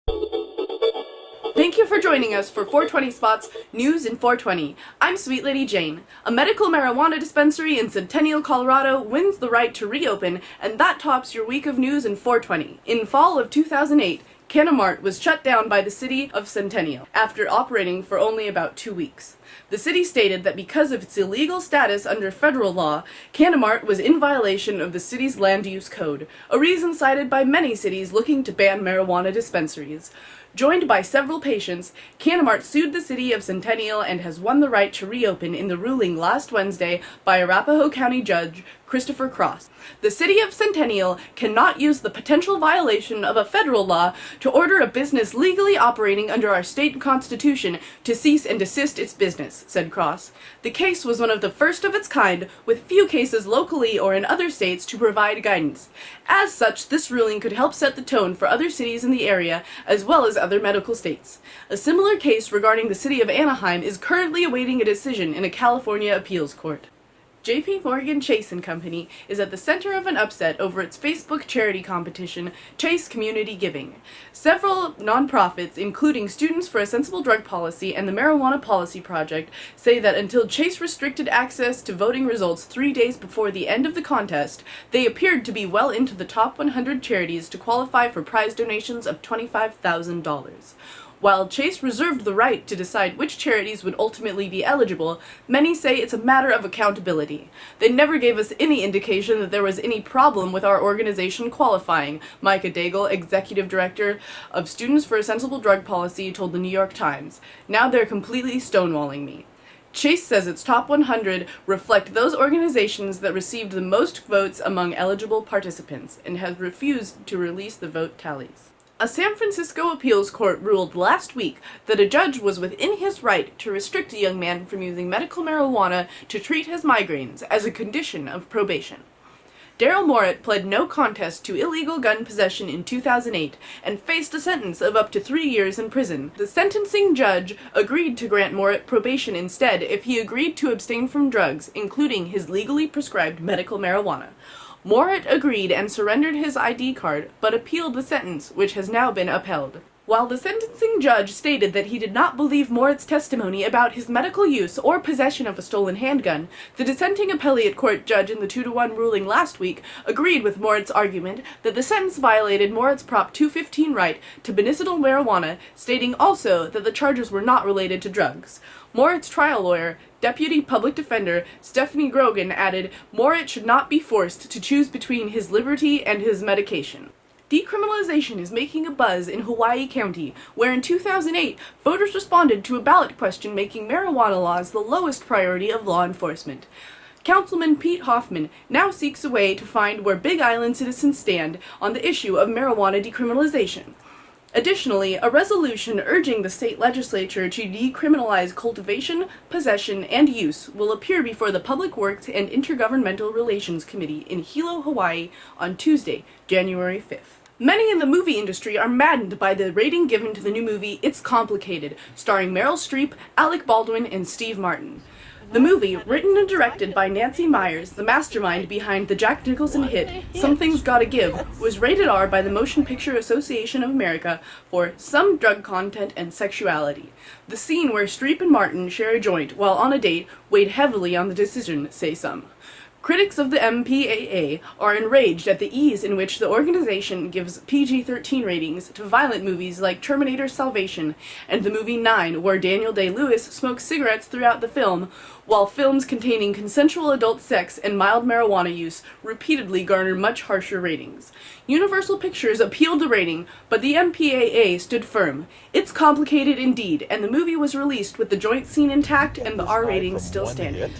Thank you for joining us for 420 Spot's News in 420. I'm Sweet Lady Jane. A medical marijuana dispensary in Centennial, Colorado wins the right to reopen, and that tops your week of news in 420. In fall of 2008, CannaMart was shut down by the city of Centennial after operating for only about 2 weeks. The city stated that because of its illegal status under federal law, CannaMart was in violation of the city's land use code, a reason cited by many cities looking to ban marijuana dispensaries. Joined by several patients, CannaMart sued the city of Centennial and has won the right to reopen in the ruling last Wednesday by Arapahoe County Judge Christopher Cross. The city of Centennial cannot use the potential violation of a federal law to order a business legally operating under our state constitution to cease and desist its business, said Cross. The case was one of the first of its kind, with few cases locally or in other states to provide guidance. As such, this ruling could help set the tone for other cities in the area, as well as other medical states. A similar case regarding the city of Anaheim is currently awaiting a decision in a California appeals court. J.P. Morgan Chase & Company is at the center of an upset over its Facebook charity competition, Chase Community Giving. Several nonprofits, including Students for a Sensible Drug Policy and the Marijuana Policy Project, say that until Chase restricted access to voting results 3 days before the end of the contest, they appeared to be well into the top 100 charities to qualify for prize donations of $25,000. While Chase reserved the right to decide which charities would ultimately be eligible, many say it's a matter of accountability. They never gave us any indication that there was any problem with our organization qualifying, Micah Daigle, executive director of Students for a Sensible Drug Policy, told the New York Times. Now they're completely stonewalling me. Chase says its top 100 reflect those organizations that received the most votes among eligible participants, and has refused to release the vote tallies. A San Francisco appeals court ruled last week that a judge was within his right to restrict a young man from using medical marijuana to treat his migraines as a condition of probation. Daryl Morit pled no contest to illegal gun possession in 2008 and faced a sentence of up to 3 years in prison. The sentencing judge agreed to grant Morit probation instead if he agreed to abstain from drugs, including his legally prescribed medical marijuana. Morit agreed and surrendered his ID card, but appealed the sentence, which has now been upheld. While the sentencing judge stated that he did not believe Morit's testimony about his medical use or possession of a stolen handgun, the dissenting appellate court judge in the 2-1 ruling last week agreed with Morit's argument that the sentence violated Morit's Prop 215 right to medicinal marijuana, stating also that the charges were not related to drugs. Morit's trial lawyer, Deputy Public Defender Stephanie Grogan, added, Morit should not be forced to choose between his liberty and his medication. Decriminalization is making a buzz in Hawaii County, where in 2008, voters responded to a ballot question making marijuana laws the lowest priority of law enforcement. Councilman Pete Hoffman now seeks a way to find where Big Island citizens stand on the issue of marijuana decriminalization. Additionally, a resolution urging the state legislature to decriminalize cultivation, possession, and use will appear before the Public Works and Intergovernmental Relations Committee in Hilo, Hawaii on Tuesday, January 5th. Many in the movie industry are maddened by the rating given to the new movie It's Complicated, starring Meryl Streep, Alec Baldwin, and Steve Martin. The movie, written and directed by Nancy Meyers, the mastermind behind the Jack Nicholson hit Something's Gotta Give, was rated R by the Motion Picture Association of America for some drug content and sexuality. The scene where Streep and Martin share a joint while on a date weighed heavily on the decision, say some. Critics of the MPAA are enraged at the ease in which the organization gives PG-13 ratings to violent movies like Terminator Salvation and the movie 9, where Daniel Day-Lewis smokes cigarettes throughout the film, while films containing consensual adult sex and mild marijuana use repeatedly garner much harsher ratings. Universal Pictures appealed the rating, but the MPAA stood firm. It's complicated indeed, and the movie was released with the joint scene intact and the R rating still standing.